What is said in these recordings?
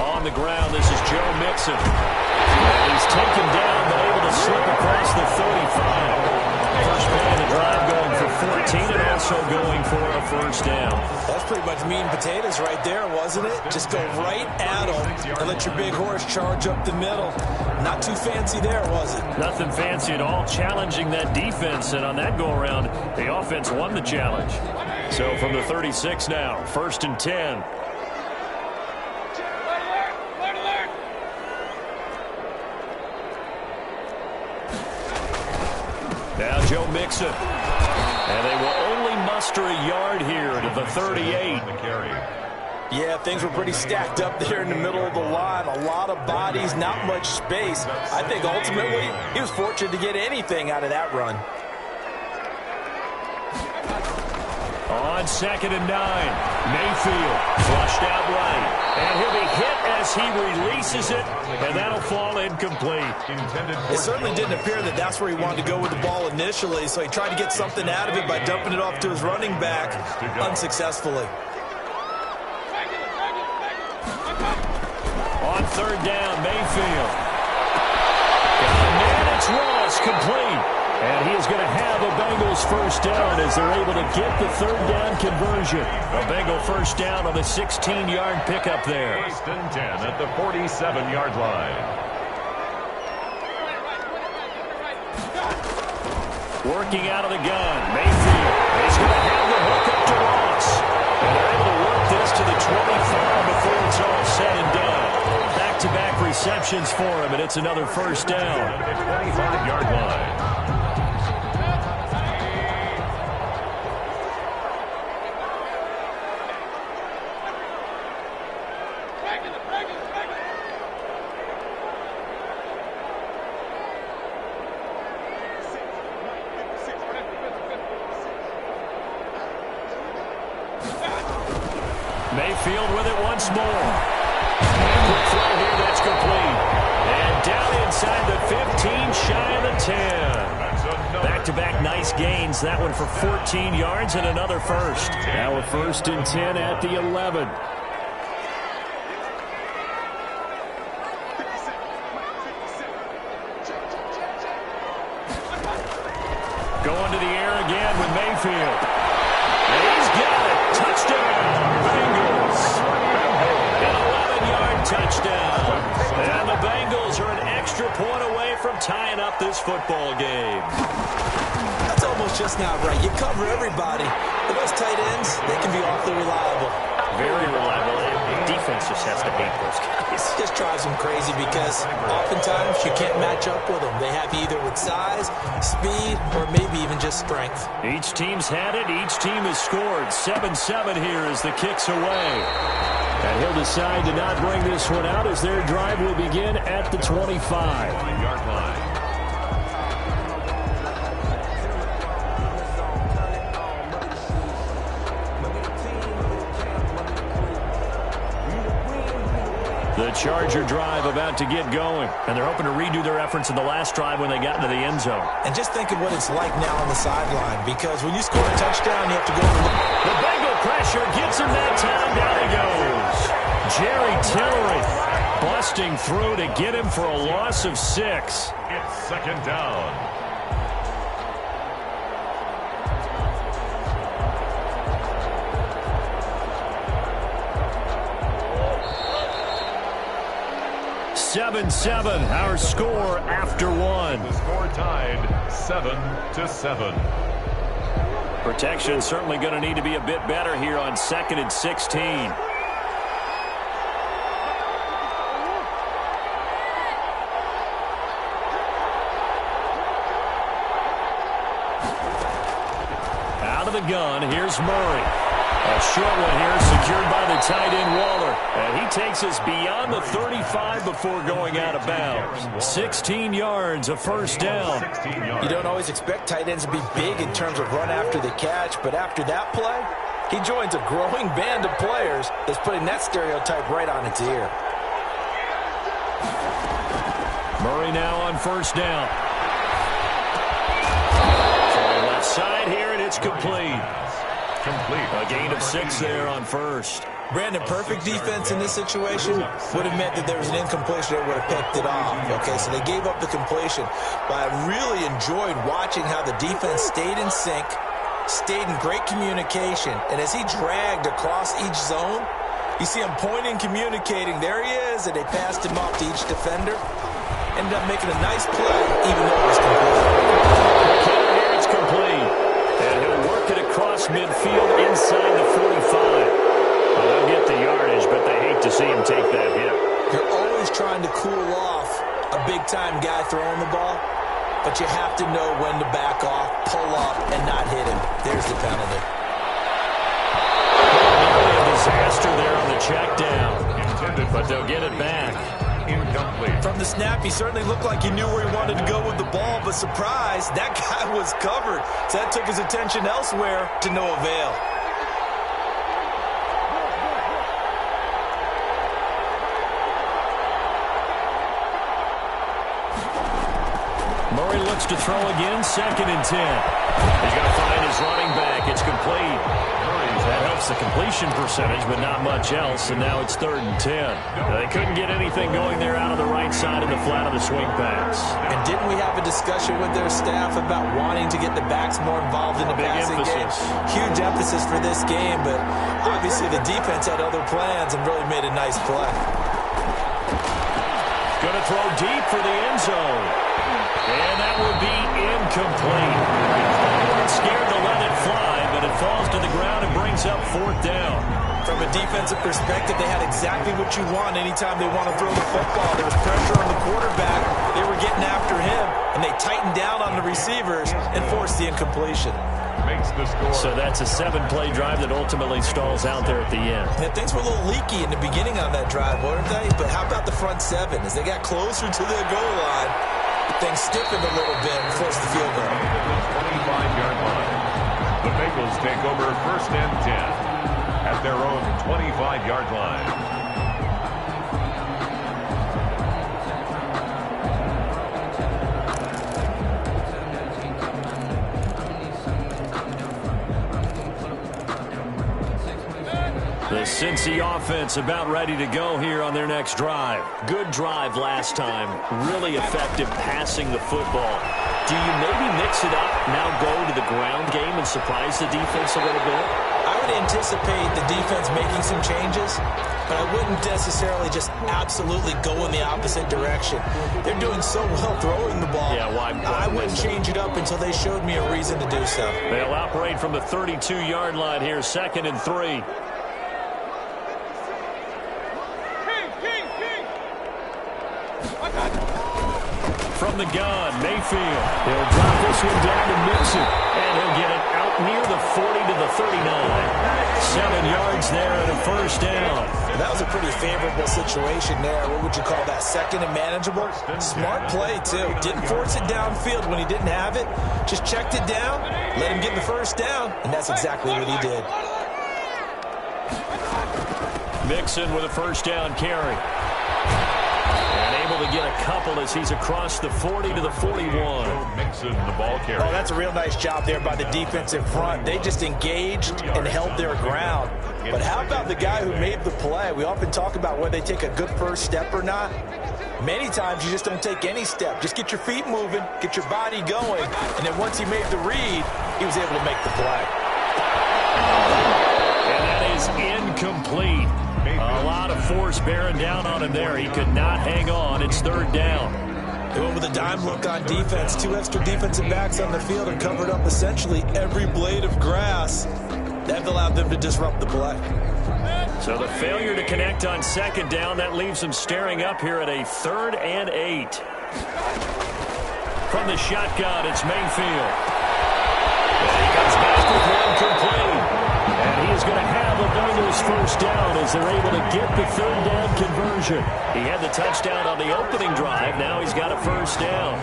On the ground, this is Joe Mixon. And he's taken down, but able to slip across the 35. First play of the drive going for 14 and also going for a first down. That's pretty much meat and potatoes right there, wasn't it? Just go right at them and let your big horse charge up the middle. Not too fancy there, was it? Nothing fancy at all, challenging that defense, and on that go-around, the offense won the challenge. So from the 36 now, 1st and 10. Now Joe Mixon. And they will only muster a yard here to the 38. Yeah, things were pretty stacked up there in the middle of the line. A lot of bodies, not much space. I think ultimately he was fortunate to get anything out of that run. On 2nd and 9, Mayfield flushed out right. And he'll be hit as he releases it, and that'll fall incomplete. It certainly didn't appear that that's where he wanted to go with the ball initially, so he tried to get something out of it by dumping it off to his running back unsuccessfully. On 3rd down, Mayfield. Got a man, it's Ross, complete. And he is going to have a Bengals first down as they're able to get the 3rd down conversion. A Bengal first down on the 16-yard pickup there. 1st and 10 at the 47-yard line. Working out of the gun, Mayfield is going to have the hook up to Ross. And they're able to work this to the 25 before it's all said and done. Back-to-back receptions for him, and it's another first down. At the 25-yard line. Mayfield with it once more. And quick throw here, that's complete. And down inside the 15, shy of the 10. Back-to-back nice gains. That one for 14 yards and another first. Now a 1st and 10 at the 11. Going to the air again with Mayfield. And he's got it. Touchdown, Bengals. An 11-yard touchdown. And the Bengals are an extra point away from tying up this football game. That's almost just not right. You cover everybody. But those tight ends, they can be awfully reliable. Very reliable. The defense just has to hate those guys. It just drives them crazy because oftentimes you can't match up with them. They have either with size, speed, or maybe even just strength. Each team's had it. Each team has scored. 7-7 here as the kick's away. And he'll decide to not bring this one out as their drive will begin at the 25-yard line. The Charger drive about to get going. And they're hoping to redo their efforts in the last drive when they got into the end zone. And just think of what it's like now on the sideline, because when you score a touchdown, you have to go. The Bengal pressure gets him that time. Down he goes. Jerry Tillery busting through to get him for a loss of 6. It's 2nd down. Seven, our score after one. The score tied 7-7. Protection certainly going to need to be a bit better here on 2nd and 16. Out of the gun, here's Murray. A short one here secured by the tight end Waller. And he takes us beyond the 35 before going out of bounds. 16 yards, a first down. You don't always expect tight ends to be big in terms of run after the catch, but after that play, he joins a growing band of players that's putting that stereotype right on its ear. Murray now on first down. From the left side here, and it's complete. A gain of 6 there on first. Brandon, perfect defense in this situation would have meant that there was an incompletion that would have picked it off. Okay, so they gave up the completion. But I really enjoyed watching how the defense stayed in sync, stayed in great communication, and as he dragged across each zone, you see him pointing, communicating. There he is, and they passed him off to each defender. Ended up making a nice play, even though it was complete. Here it's complete. And he'll work it across midfield inside the 45. Well, they'll get the yardage, but they hate to see him take that hit. You're always trying to cool off a big-time guy throwing the ball, but you have to know when to back off, pull up, and not hit him. There's the penalty. Nearly a disaster there on the check down, but they'll get it back. Incomplete. From the snap, he certainly looked like he knew where he wanted to go with the ball, but surprise, that guy was covered. So that took his attention elsewhere to no avail. Murray looks to throw again, 2nd and 10. He's going to find his running back. It's complete. That helps the completion percentage, but not much else, and now it's 3rd and 10. They couldn't get anything going there out of the right side of the flat of the swing pass. And didn't we have a discussion with their staff about wanting to get the backs more involved in the passing game? Huge emphasis for this game, but obviously the defense had other plans and really made a nice play. Going to throw deep for the end zone. And that would be incomplete. Scared to let it fly, but it falls to the ground and brings up 4th down. From a defensive perspective, they had exactly what you want anytime they want to throw the football. There was pressure on the quarterback. They were getting after him, and they tightened down on the receivers and forced the incompletion. Makes the score. So that's a 7-play drive that ultimately stalls out there at the end. Yeah, things were a little leaky in the beginning on that drive, weren't they? But how about the front 7? As they got closer to the goal line, things stiffened a little bit and forced the field goal. 25-yard line. The Bengals take over 1st and 10 at their own 25-yard line. The Cincy offense about ready to go here on their next drive. Good drive last time. Really effective passing the football. Do you maybe mix it up, now go to the ground game and surprise the defense a little bit? I would anticipate the defense making some changes, but I wouldn't necessarily just absolutely go in the opposite direction. They're doing so well throwing the ball. Yeah, why I wouldn't change it up until they showed me a reason to do so. They'll operate from the 32-yard line here, 2nd and 3. From the gun, Mayfield. He'll drop this one down to Mixon, and he'll get it out near the 40 to the 39. 7 yards there and a 1st down. That was a pretty favorable situation there. What would you call that? 2nd and manageable? Smart play, too. Didn't force it downfield when he didn't have it. Just checked it down, let him get the 1st down, and that's exactly what he did. Mixon with a 1st down carry. Able to get a couple as he's across the 40 to the 41. Mixon, the ball carrier. Oh, that's a real nice job there by the defensive front. They just engaged and held their ground. But how about the guy who made the play? We often talk about whether they take a good first step or not. Many times you just don't take any step. Just get your feet moving, get your body going, and then once he made the read, he was able to make the play. And that is incomplete. A lot of force bearing down on him there. He could not hang on. It's 3rd down. They went with a dime look on defense. 2 extra defensive backs on the field and covered up essentially every blade of grass. That allowed them to disrupt the play. So the failure to connect on 2nd down, that leaves them staring up here at a 3rd and 8. From the shotgun, it's Mayfield. And he comes back with one complete. And he is going to have a Bengals 1st down as they're able to get the 3rd down conversion. He had the touchdown on the opening drive. Now he's got a 1st down.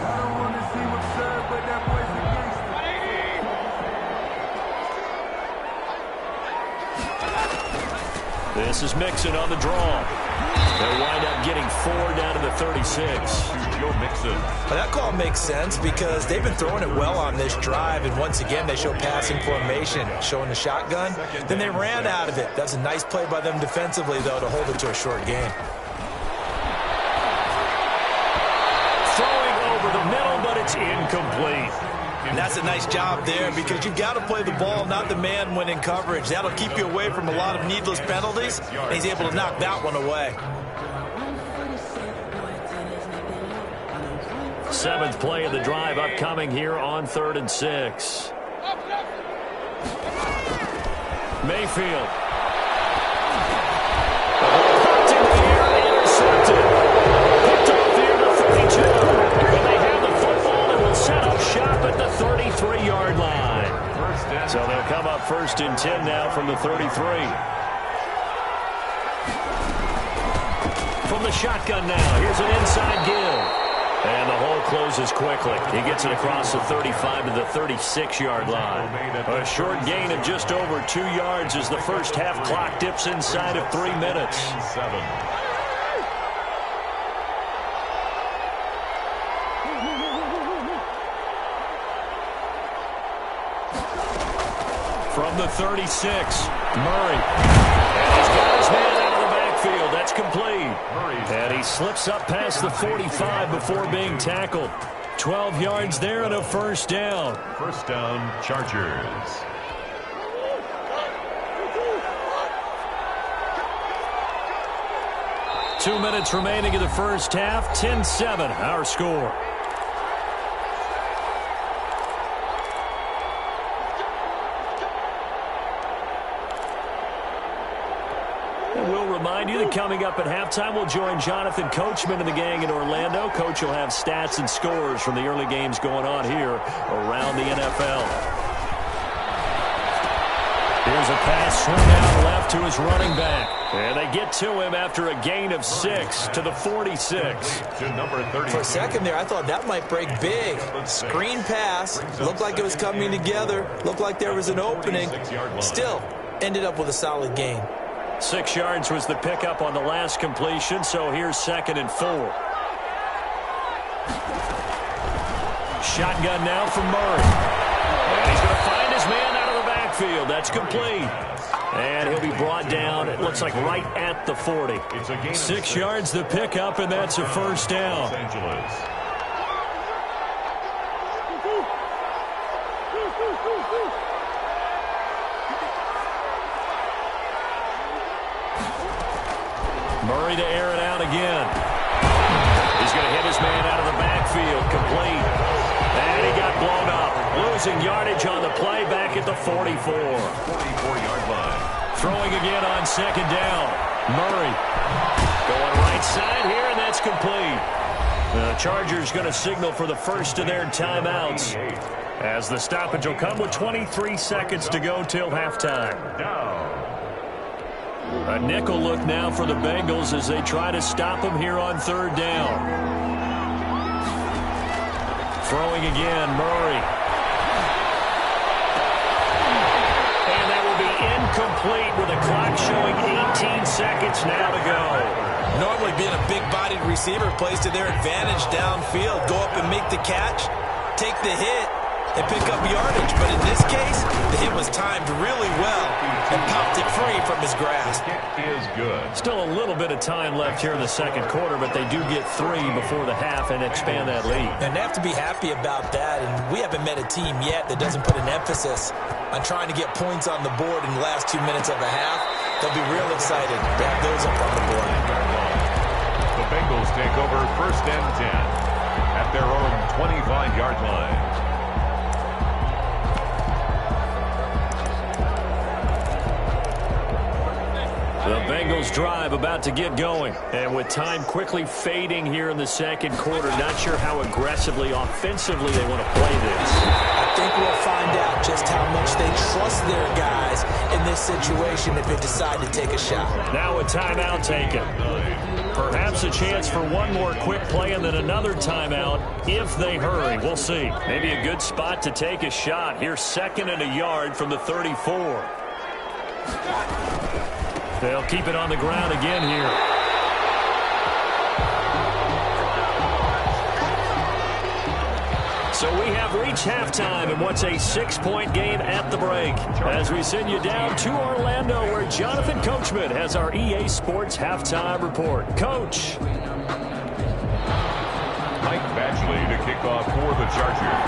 This is Mixon on the draw. They'll wind up getting 4 down to the 36. Joe Mixon. Well, that call makes sense because they've been throwing it well on this drive, and once again they show passing formation, showing the shotgun. Then they ran out of it. That's a nice play by them defensively, though, to hold it to a short game. Throwing over the middle, but it's incomplete. And that's a nice job there because you've got to play the ball, not the man when in coverage. That'll keep you away from a lot of needless penalties, and he's able to knock that one away. 7th play of the drive upcoming here on 3rd and 6. Mayfield. Hooked in the air, intercepted. Picked off here to 32. And they have the football and will set up shop at the 33-yard line. So they'll come up 1st and 10 now from the 33. From the shotgun now, here's an inside give. And the hole closes quickly. He gets it across the 35 to the 36-yard line. A short gain of just over 2 yards as the first half clock dips inside of 3 minutes. 7. From the 36, Murray. And he's got his man out of the backfield. That's complete. And he slips up past the 45 before being tackled. 12 yards there and a first down. First down, Chargers. Two minutes remaining in the first half. 10-7, our score. We'll remind you that coming up at halftime, we'll join Jonathan Coachman and the gang in Orlando. Coach will have stats and scores from the early games going on here around the NFL. Here's a pass swung out left to his running back. And they get to him after a gain of 6 to the 46. To number 30. For a second there, I thought that might break big. Screen pass. Looked like it was coming together. Looked like there was an opening. Still, ended up with a solid gain. 6 yards was the pickup on the last completion, so here's 2nd and 4. Shotgun now from Murray. And he's going to find his man out of the backfield. That's complete. And he'll be brought down, it looks like right at the 40. 6 yards the pickup, and that's a first down. Los Angeles. Murray to air it out again. He's going to hit his man out of the backfield. Complete. And he got blown up. Losing yardage on the play back at the 44. 44-yard line. Throwing again on 2nd down. Murray going right side here, and that's complete. The Chargers going to signal for the first of their timeouts as the stoppage will come with 23 seconds to go till halftime. Down. A nickel look now for the Bengals as they try to stop him here on 3rd down. Throwing again, Murray. And that will be incomplete with a clock showing 18 seconds now to go. Normally being a big-bodied receiver plays to their advantage downfield. Go up and make the catch, take the hit, and pick up yardage. But in this case, the hit was timed really well and popped it free from his grasp. Is good. Still a little bit of time left here in the second quarter, but they do get 3 before the half and expand that lead. And they have to be happy about that. And we haven't met a team yet that doesn't put an emphasis on trying to get points on the board in the last 2 minutes of a half. They'll be real excited to have those up on the board. The Bengals take over 1st and 10 at their own 25-yard line. The Bengals drive about to get going. And with time quickly fading here in the second quarter, not sure how aggressively, offensively they want to play this. I think we'll find out just how much they trust their guys in this situation if they decide to take a shot. Now a timeout taken. Perhaps a chance for one more quick play and then another timeout if they hurry. We'll see. Maybe a good spot to take a shot. Here's 2nd and a yard from the 34. They'll keep it on the ground again here. So we have reached halftime in what's a 6-point game at the break. As we send you down to Orlando, where Jonathan Coachman has our EA Sports halftime report. Coach. Mike Batchley to kick off for the Chargers.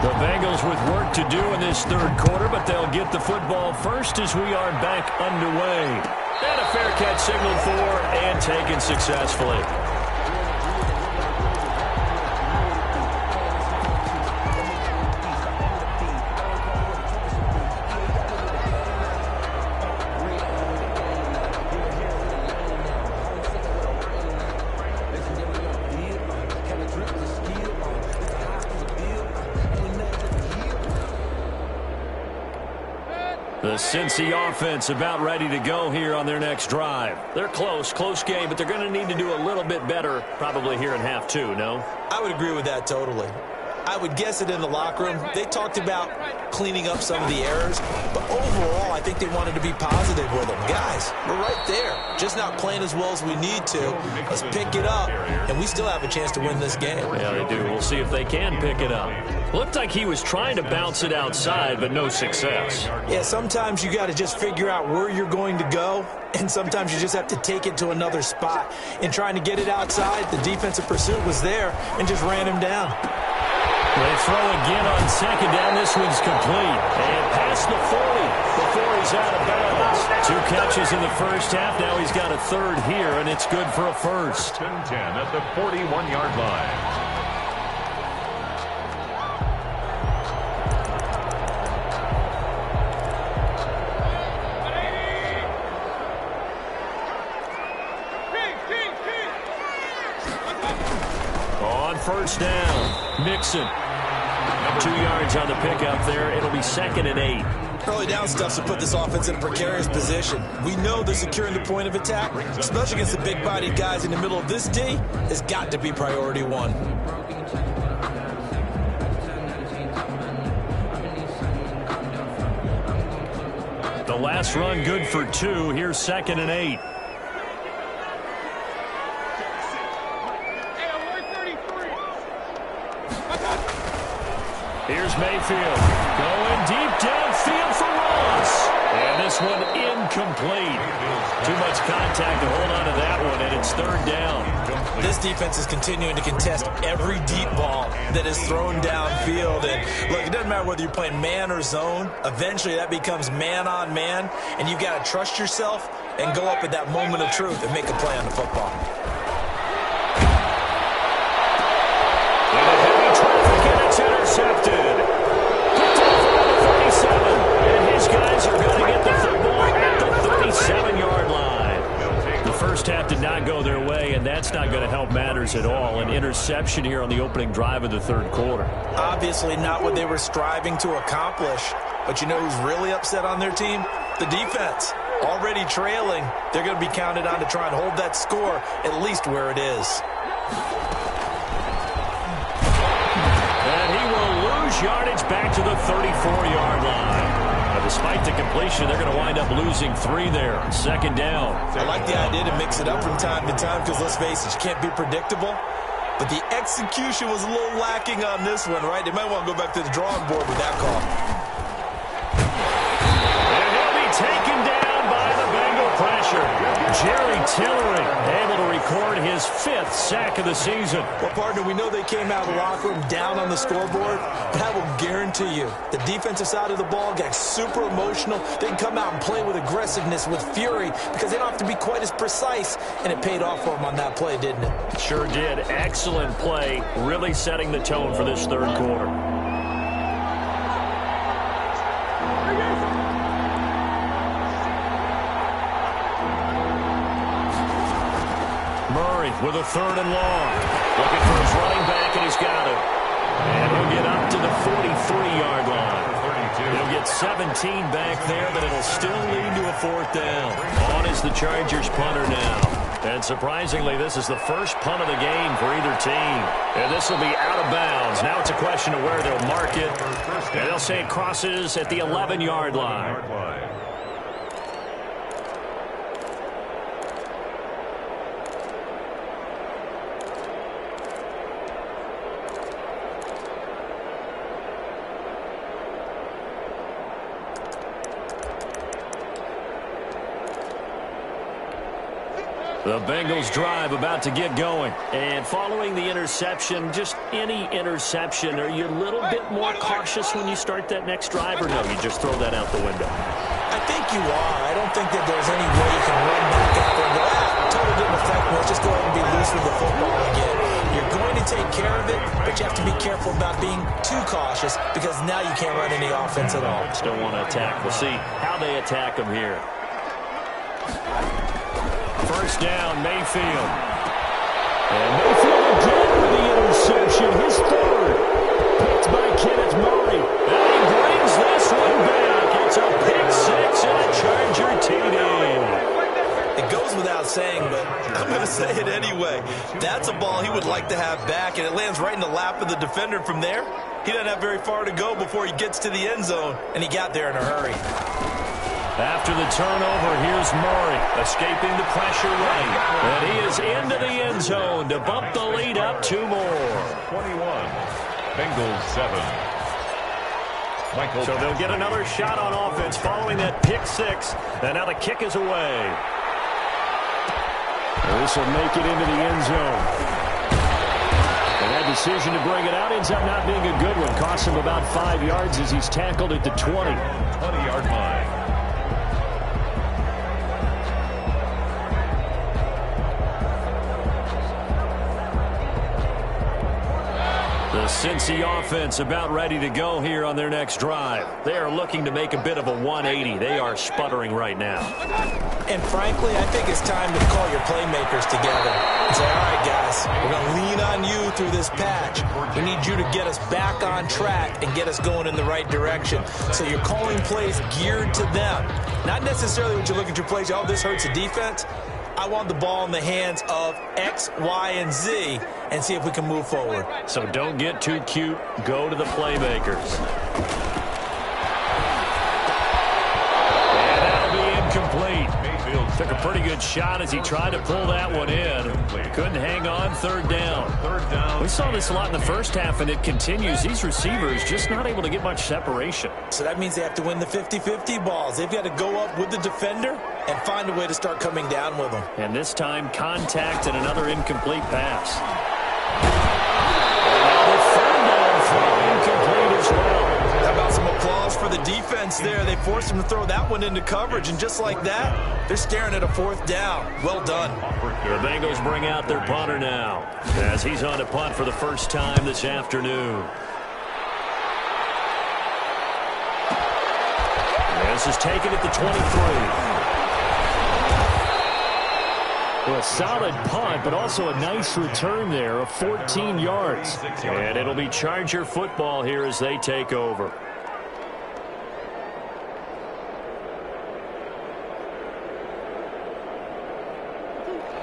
The Bengals with work to do in this third quarter, but they'll get the football first as we are back underway. And a fair catch signaled for and taken successfully. The Cincy offense about ready to go here on their next drive. They're close game, but they're going to need to do a little bit better probably here in half two, no? I would agree with that totally. I would guess it in the locker room. They talked about cleaning up some of the errors, but overall, I think they wanted to be positive with them. Guys, we're right there. Just not playing as well as we need to. Let's pick it up, and we still have a chance to win this game. Yeah, they do. We'll see if they can pick it up. Looked like he was trying to bounce it outside, but no success. Yeah, sometimes you got to just figure out where you're going to go, and sometimes you just have to take it to another spot. In trying to get it outside, the defensive pursuit was there and just ran him down. They throw again on second down. This one's complete. And past the 40 before he's out of bounds. 2 catches in the first half. Now he's got a third here, and it's good for a first. 10 at the 41-yard line. First down, Mixon. 2 yards on the pickup there. It'll be 2nd and 8. Early down stuff to put this offense in a precarious position. We know they're securing the point of attack, especially against the big-bodied guys in the middle of this D, has got to be priority one. The last run good for 2. Here's 2nd and 8. Here's Mayfield going deep downfield for Ross. And this one incomplete. Too much contact to hold on to that one, and it's 3rd down. This defense is continuing to contest every deep ball that is thrown downfield. And look, it doesn't matter whether you're playing man or zone. Eventually that becomes man on man, and you've got to trust yourself and go up at that moment of truth and make a play on the football. Intercepted. Picked off on the 37. And his guys are going to get the football at the 37-yard line. The first half did not go their way, and that's not going to help matters at all. An interception here on the opening drive of the third quarter. Obviously not what they were striving to accomplish. But you know who's really upset on their team? The defense. Already trailing. They're going to be counted on to try and hold that score at least where it is. Yardage back to the 34-yard line. But despite the completion, they're going to wind up losing 3 there. 2nd down. I like the idea to mix it up from time to time because, let's face it, you can't be predictable. But the execution was a little lacking on this one, right? They might want to go back to the drawing board with that call. And he'll be taken down by the Bengal pressure. Jerry Tillery able to record his 5th sack of the season. Well, partner, we know they came out of the locker room down on the scoreboard, but I will guarantee you the defensive side of the ball got super emotional. They can come out and play with aggressiveness, with fury, because they don't have to be quite as precise, and it paid off for them on that play, didn't it? Sure did. Excellent play, really setting the tone for this third quarter. Murray with a 3rd and long. Looking for his running back, and he's got it. And he'll get up to the 43-yard line. He'll get 17 back there, but it'll still lead to a 4th down. On is the Chargers punter now. And surprisingly, this is the first punt of the game for either team. And this will be out of bounds. Now it's a question of where they'll mark it. And they'll say it crosses at the 11-yard line. The Bengals drive about to get going. And following the interception, just any interception, are you a little bit more cautious when you start that next drive, or no, you just throw that out the window? I think you are. I don't think that there's any way you can run back out there and go, totally didn't affect me. Let's just go ahead and be loose with the football again. You're going to take care of it, but you have to be careful about being too cautious because now you can't run any offense at all. Still want to attack. We'll see how they attack them here. First down, Mayfield. And Mayfield again with the interception. His third. Picked by Kenneth Murray. And he brings this one back. It's a pick six and a Charger TD. It goes without saying, but I'm going to say it anyway. That's a ball he would like to have back, and it lands right in the lap of the defender. From there, he doesn't have very far to go before he gets to the end zone, and he got there in a hurry. After the turnover, here's Murray, escaping the pressure right. And he is into the end zone to bump the lead up 2 more. 21, Bengals 7. Michael. So they'll get another shot on offense following that pick six. And now the kick is away. This will make it into the end zone. And that decision to bring it out ends up not being a good one. Costs him about 5 yards as he's tackled at the 20. 20-yard line. The Cincy offense about ready to go here on their next drive. They are looking to make a bit of a 180. They are sputtering right now. And frankly, I think it's time to call your playmakers together and say, all right, guys, we're going to lean on you through this patch. We need you to get us back on track and get us going in the right direction. So you're calling plays geared to them. Not necessarily when you look at your plays, oh, this hurts the defense. I want the ball in the hands of X, Y, and Z and see if we can move forward. So don't get too cute. Go to the playmakers. And that'll be incomplete. Mayfield took a pretty good shot as he tried to pull that one in. Couldn't hang on. Third down. We saw this a lot in the first half, and it continues. These receivers just not able to get much separation. So that means they have to win the 50-50 balls. They've got to go up with the defender and find a way to start coming down with them. And this time, contact and another incomplete pass. Incomplete as well. How about some applause for the defense there? They forced him to throw that one into coverage, and just like that, they're staring at a fourth down. Well done. The Bengals bring out their punter now as he's on to punt for the first time this afternoon. This is taken at the 23. Well, a solid punt, but also a nice return there of 14 yards. And it'll be Charger football here as they take over.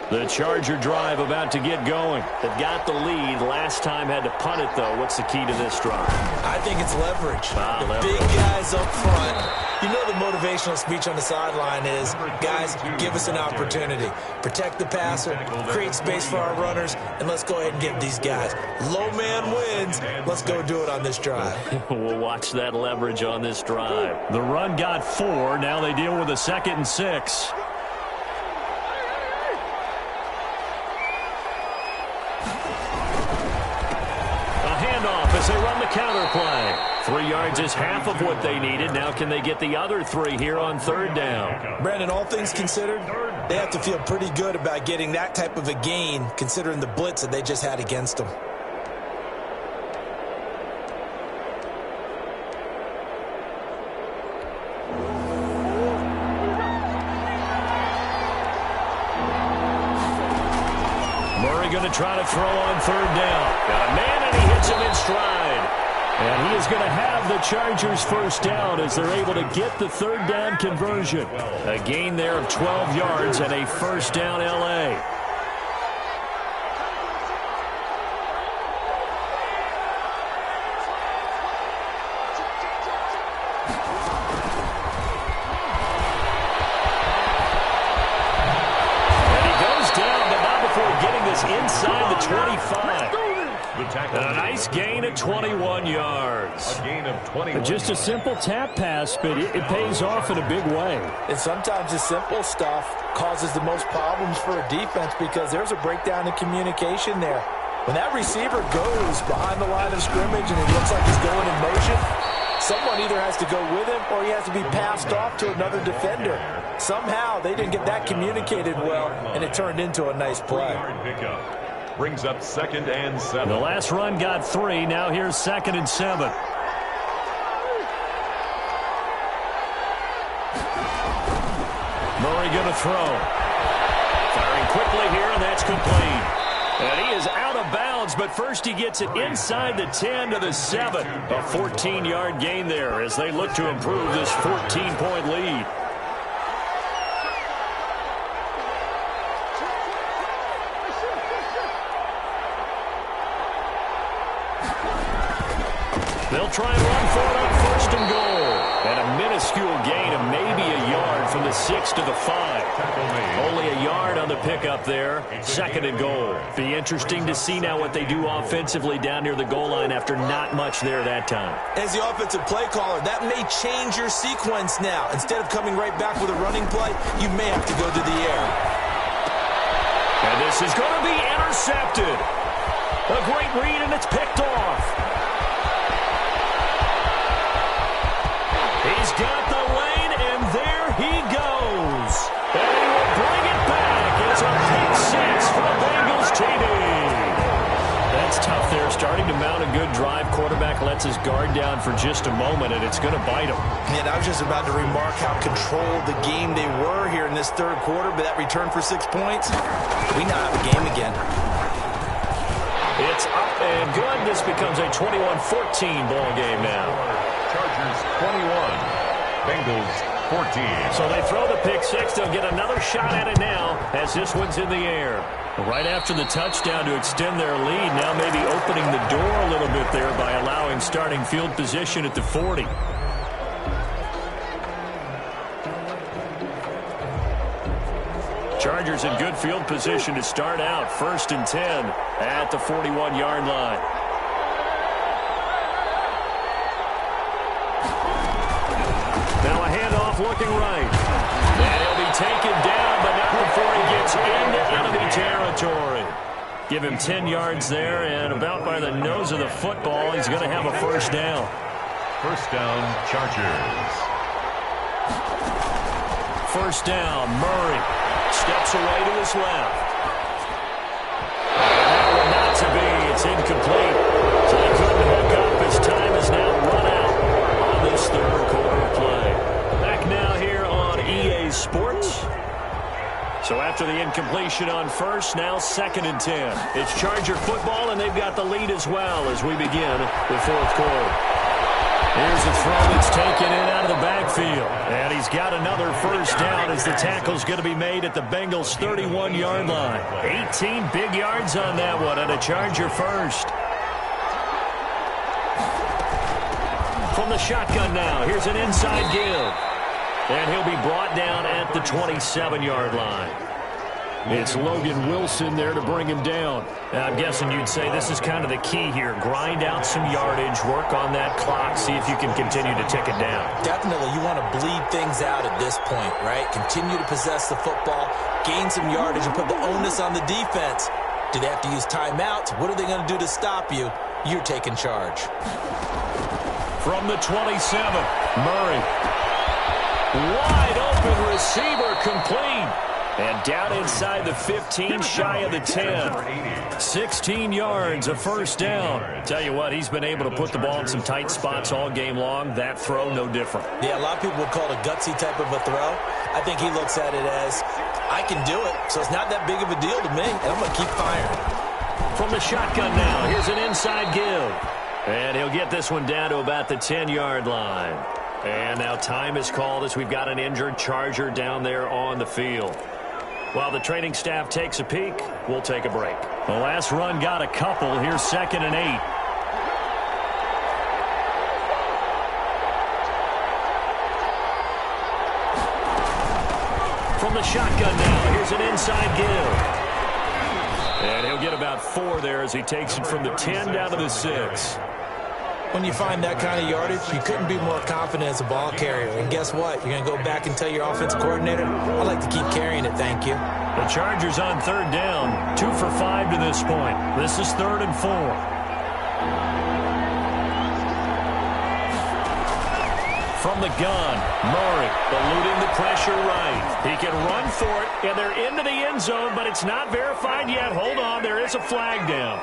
The Charger drive about to get going. They've got the lead. Last time had to punt it, though. What's the key to this drive? I think it's leverage. The leverage. big guys up front. You know the motivational speech on the sideline is, guys, give us an opportunity. Protect the passer, create space for our runners, and let's go ahead and get these guys. Low man wins. Let's go do it on this drive. We'll watch that leverage on this drive. The run got 4. Now they deal with a 2nd and 6. As they run the counter play. 3 yards is half of what they needed. Now can they get the other 3 here on third down? Brandon, all things considered, they have to feel pretty good about getting that type of a gain considering the blitz that they just had against them. Murray going to try to throw on third down. Got a man and he hits him in stride. And he is going to have the Chargers first down as they're able to get the third down conversion. A gain there of 12 yards and a first down L.A. And he goes down, but not before getting this inside the 25. The tackle. A nice gain of 21 yards. A gain of 21. Just a simple tap pass, but it pays off in a big way. And sometimes the simple stuff causes the most problems for a defense because there's a breakdown in communication there. When that receiver goes behind the line of scrimmage and it looks like he's going in motion, someone either has to go with him or he has to be passed off to another defender. Somehow they didn't get that communicated well, and it turned into a nice play. Pickup brings up 2nd and 7. The last run got 3. Now here's 2nd and 7. Murray going to throw. Firing quickly here, and that's complete. And he is out of bounds, but first he gets it inside the 10 to the 7. A 14-yard gain there as they look to improve this 14-point lead. They'll try and run for it on 1st and goal. And a minuscule gain of maybe a yard from the 6 to the 5. Only a yard on the pickup there. 2nd and goal. Be interesting to see now what they do offensively down near the goal line after not much there that time. As the offensive play caller, that may change your sequence now. Instead of coming right back with a running play, you may have to go to the air. And this is going to be intercepted. A great read, and it's picked off. He's got the lane, and there he goes. And he will bring it back. It's a pick 6 for the Bengals TD. That's tough there. Starting to mount a good drive. Quarterback lets his guard down for just a moment, and it's going to bite him. And I was just about to remark how controlled the game they were here in this 3rd quarter, but that return for 6 points, we now have a game again. It's up and good. This becomes a 21-14 ball game now. Chargers 21. Bengals 14. So they throw the pick 6. They'll get another shot at it now as this one's in the air. Right after the touchdown to extend their lead, now maybe opening the door a little bit there by allowing starting field position at the 40. Chargers in good field position to start out. 1st and 10 at the 41-yard line. Now a handoff looking right. And he'll be taken down, but not before he gets into enemy territory. Give him 10 yards there, and about by the nose of the football, he's going to have a 1st down. 1st down, Chargers. 1st down, Murray steps away to his left. And that one not to be. It's incomplete. So they couldn't hook up. His time is now run out on this 3rd quarter play. Back now here on EA Sports. So after the incompletion on 1st, now 2nd and 10. It's Charger football, and they've got the lead as well as we begin the 4th quarter. Here's a throw that's taken in out of the backfield. And he's got another 1st down as the tackle's going to be made at the Bengals' 31-yard line. 18 big yards on that one, and a Charger 1st. From the shotgun now, here's an inside give. And he'll be brought down at the 27-yard line. It's Logan Wilson there to bring him down. Now, I'm guessing you'd say this is kind of the key here. Grind out some yardage, work on that clock, see if you can continue to tick it down. Definitely, you want to bleed things out at this point, right? Continue to possess the football, gain some yardage, and put the onus on the defense. Do they have to use timeouts? What are they going to do to stop you? You're taking charge. From the 27, Murray. Wide open receiver complete. And down inside the 15, shy of the 10. 16 yards, a 1st down. Tell you what, he's been able to put the ball in some tight spots all game long. That throw, no different. Yeah, a lot of people would call it a gutsy type of a throw. I think he looks at it as, I can do it, so it's not that big of a deal to me, and I'm going to keep firing. From the shotgun now, here's an inside give. And he'll get this one down to about the 10-yard line. And now time is called as we've got an injured Charger down there on the field. While the training staff takes a peek, we'll take a break. The last run got a couple. Here's 2nd and 8. From the shotgun now, here's an inside give. And he'll get about of 4 there as he takes it from the 10 down to the 6. When you find that kind of yardage, you couldn't be more confident as a ball carrier. And guess what? You're going to go back and tell your offensive coordinator, I'd like to keep carrying it, thank you. The Chargers on 3rd down, 2 for 5 to this point. This is 3rd and 4. From the gun, Murray eluding the pressure right. He can run for it, and they're into the end zone, but it's not verified yet. Hold on, there is a flag down.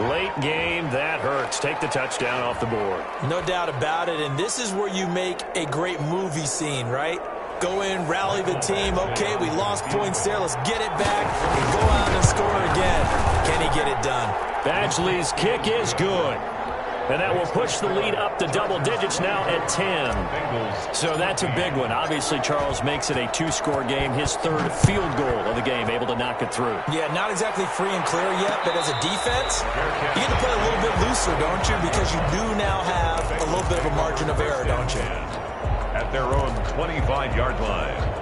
Late game, that hurts. Take the touchdown off the board. No doubt about it, and this is where you make a great movie scene, right? Go in, rally the team. Okay, we lost points there. Let's get it back and go out and score again. Can he get it done? Badgley's kick is good. And that will push the lead up to double digits now at 10. So that's a big one. Obviously, Charles makes it a 2-score game. His 3rd field goal of the game, able to knock it through. Yeah, not exactly free and clear yet, but as a defense, you get to play a little bit looser, don't you? Because you do now have a little bit of a margin of error, don't you? At their own 25-yard line.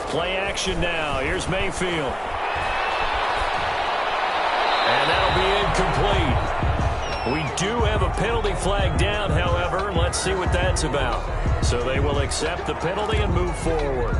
Play action now. Here's Mayfield. And that'll be incomplete. We do have a penalty flag down, however. Let's see what that's about. So they will accept the penalty and move forward.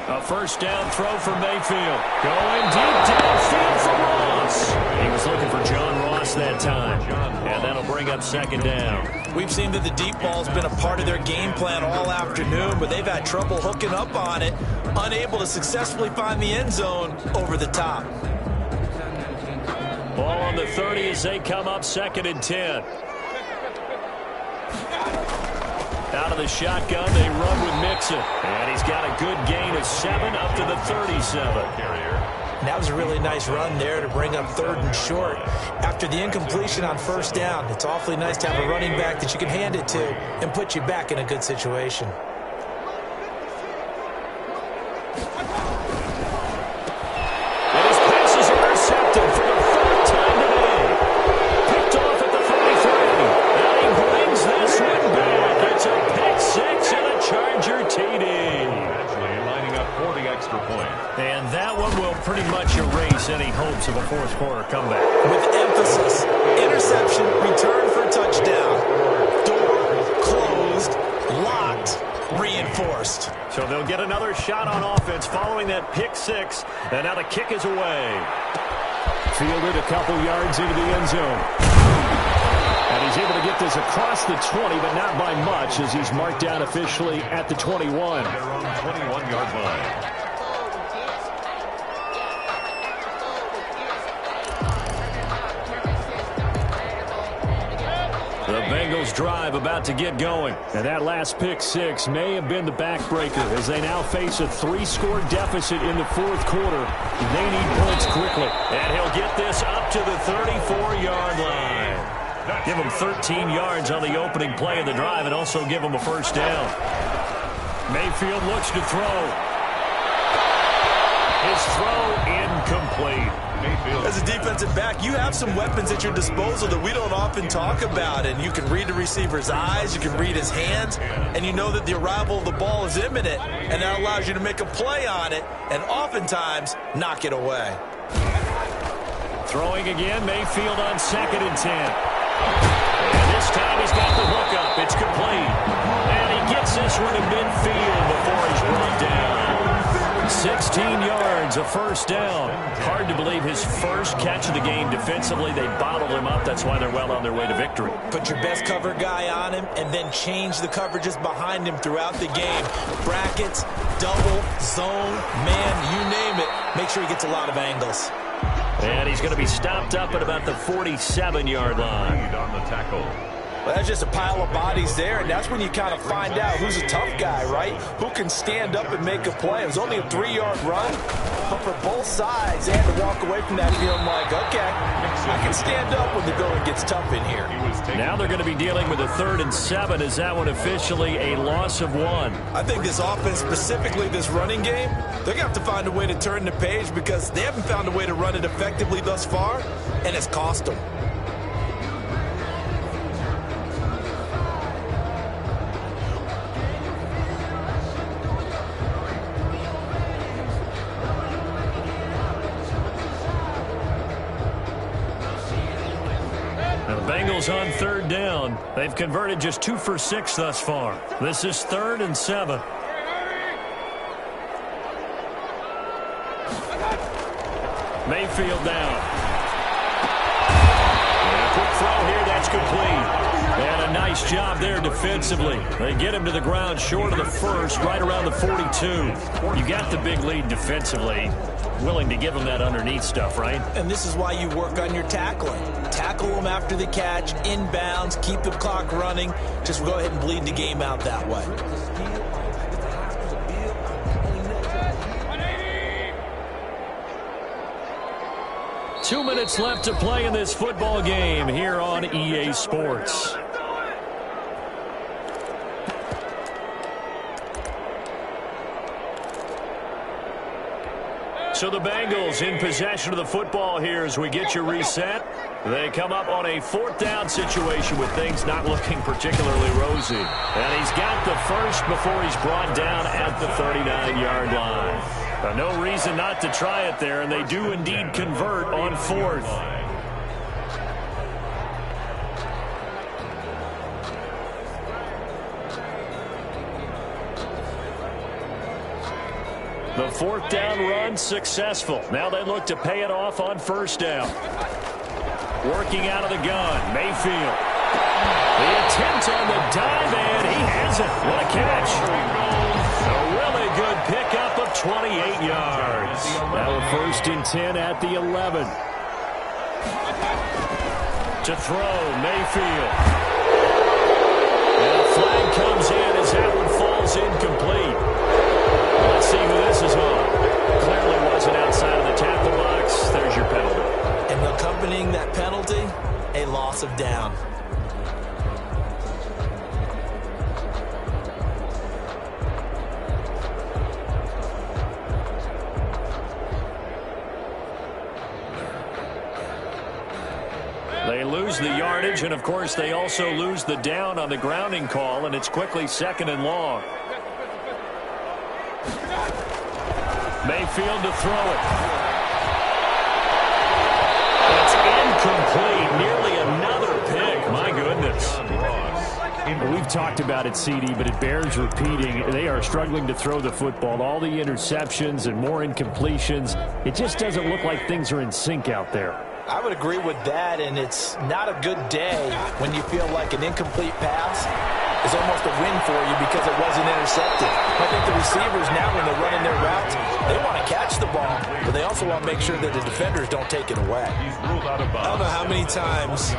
A first down throw for Mayfield. Going deep downfield for Ross. He was looking for John Ross that time. And that'll bring up 2nd down. We've seen that the deep ball's been a part of their game plan all afternoon, but they've had trouble hooking up on it, unable to successfully find the end zone over the top. Ball on the 30 as they come up 2nd and 10. Out of the shotgun, they run with Mixon. And he's got a good gain of 7 up to the 37. And that was a really nice run there to bring up 3rd and short. After the incompletion on 1st down, it's awfully nice to have a running back that you can hand it to and put you back in a good situation. And his pass is intercepted for the 3rd time today. Picked off at the 33. And he brings this one back. It's a pick 6 and a Charger TD. Badgley lining up for the extra point. And that one will pretty much erase any hopes of a 4th quarter comeback. With emphasis, interception, return for touchdown. Door closed, locked, reinforced. So they'll get another shot on offense following that pick 6. And now the kick is away. Fielded a couple yards into the end zone. And he's able to get this across the 20, but not by much, as he's marked down officially at the 21. Their own 21-yard line. The Bengals drive about to get going. And that last pick 6 may have been the backbreaker as they now face a 3-score deficit in the 4th quarter. They need points quickly. And he'll get this up to the 34-yard line. Give him 13 yards on the opening play of the drive and also give him a first down. Mayfield looks to throw. His throw incomplete. As a defensive back, you have some weapons at your disposal that we don't often talk about. And you can read the receiver's eyes, you can read his hands, and you know that the arrival of the ball is imminent. And that allows you to make a play on it and oftentimes knock it away. Throwing again, Mayfield on 2nd and 10. And this time he's got the hook up. It's complete. And he gets this one to midfield before he's run down. 16 yards, a first down. Hard to believe his first catch of the game defensively. They bottled him up. That's why they're well on their way to victory. Put your best cover guy on him and then change the coverages behind him throughout the game. Brackets, double, zone, man, you name it. Make sure he gets a lot of angles. And he's going to be stopped up at about the 47-yard line. On the tackle. Well, that's just a pile of bodies there, and that's when you kind of find out who's a tough guy, right? Who can stand up and make a play. It was only a 3-yard run, but for both sides, they had to walk away from that feeling like, okay, I can stand up when the going gets tough in here. Now they're going to be dealing with a 3rd and 7. Is that one officially a loss of 1? I think this offense, specifically this running game, they're going to have to find a way to turn the page because they haven't found a way to run it effectively thus far, and it's cost them. Bengals on 3rd down. They've converted just 2 for 6 thus far. This is 3rd and 7. Mayfield down. And a quick throw here, that's complete. And a nice job there defensively. They get him to the ground short of the first, right around the 42. You got the big lead defensively. Willing to give him that underneath stuff, right? And this is why you work on your tackling. Tackle them after the catch, inbounds, keep the clock running. Just go ahead and bleed the game out that way. Two minutes left to play in this football game here on EA Sports. So the Bengals in possession of the football here as we get you reset. They come up on a 4th down situation with things not looking particularly rosy. And he's got the first before he's brought down at the 39-yard line. No reason not to try it there, and they do indeed convert on 4th. The 4th down run successful. Now they look to pay it off on 1st down. Working out of the gun, Mayfield. The attempt on the dive, and he has it. What a catch. A really good pickup of 28 yards. Now a 1st and 10 at the 11. To throw, Mayfield. And a flag comes in as that one falls incomplete. Let's see who this is on. Clearly wasn't outside of the tackle box. There's your penalty. And accompanying that penalty, a loss of down. They lose the yardage, and of course they also lose the down on the grounding call, and it's quickly 2nd and long. Mayfield to throw it. It's incomplete. Nearly another pick. My goodness. We've talked about it, CD, but it bears repeating. They are struggling to throw the football. All the interceptions and more incompletions. It just doesn't look like things are in sync out there. I would agree with that, and it's not a good day when you feel like an incomplete pass is almost a win for you because it wasn't intercepted. I think the receivers now, when they're running their routes, they want to catch the ball, but they also want to make sure that the defenders don't take it away. I don't know how many times,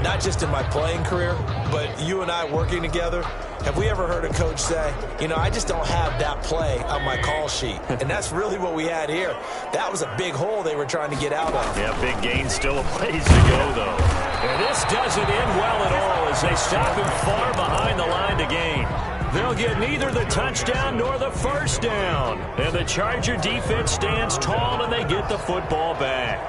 not just in my playing career, but you and I working together, have we ever heard a coach say, you know, I just don't have that play on my call sheet? And that's really what we had here. That was a big hole they were trying to get out of. Yeah, big gain, still a ways to go, though. And this doesn't end well at all as they stop him far behind the line to gain. They'll get neither the touchdown nor the 1st down. And the Charger defense stands tall, and they get the football back.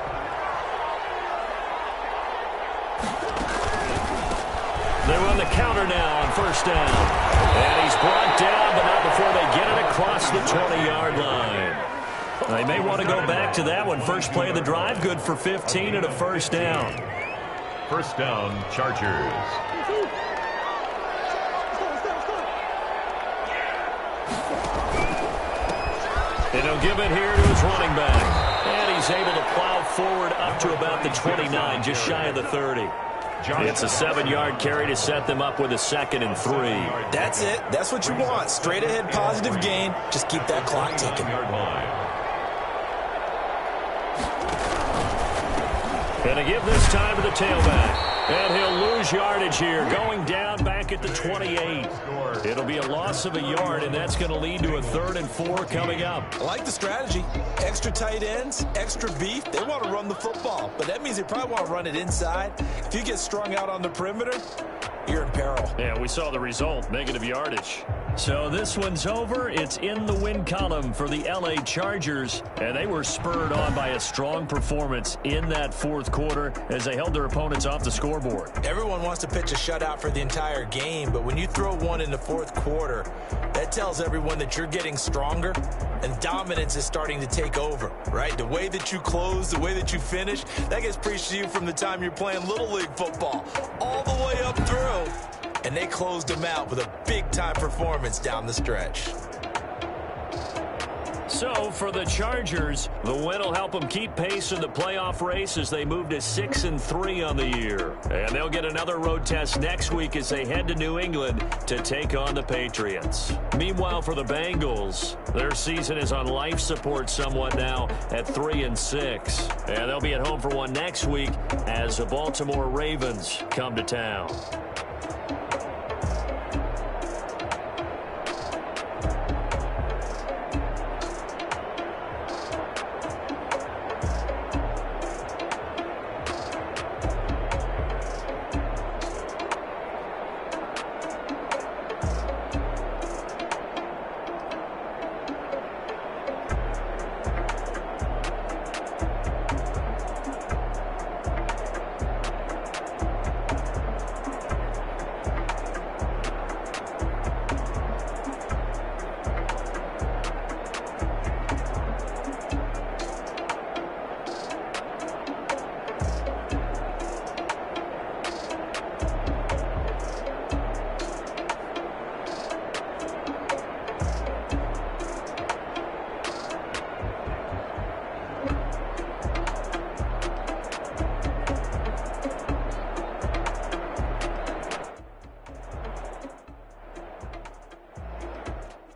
They run the counter now on 1st down. And he's brought down, but not before they get it across the 20-yard line. They may want to go back to that one. First play of the drive, good for 15 and a 1st down. 1st down, Chargers. And he'll give it here to his running back. And he's able to plow forward up to about the 29, just shy of the 30. It's a 7-yard carry to set them up with a 2nd and 3. That's it. That's what you want. Straight ahead positive gain. Just keep that clock ticking. And to give this time to the tailback. And he'll lose yardage here, going down back at the 28. It'll be a loss of a yard, and that's going to lead to a 3rd and 4 coming up. I like the strategy. Extra tight ends, extra beef. They want to run the football, but that means they probably want to run it inside. If you get strung out on the perimeter, you're in peril. Yeah, we saw the result, negative yardage. So this one's over. It's in the win column for the L.A. Chargers, and they were spurred on by a strong performance in that 4th quarter as they held their opponents off the scoreboard. Everyone wants to pitch a shutout for the entire game, but when you throw one in the 4th quarter, that tells everyone that you're getting stronger and dominance is starting to take over, right? The way that you close, the way that you finish, that gets preached to you from the time you're playing Little League football all the way up through. And they closed them out with a big-time performance down the stretch. So for the Chargers, the win will help them keep pace in the playoff race as they move to 6-3 on the year. And they'll get another road test next week as they head to New England to take on the Patriots. Meanwhile, for the Bengals, their season is on life support somewhat now at 3-6. And they'll be at home for one next week as the Baltimore Ravens come to town.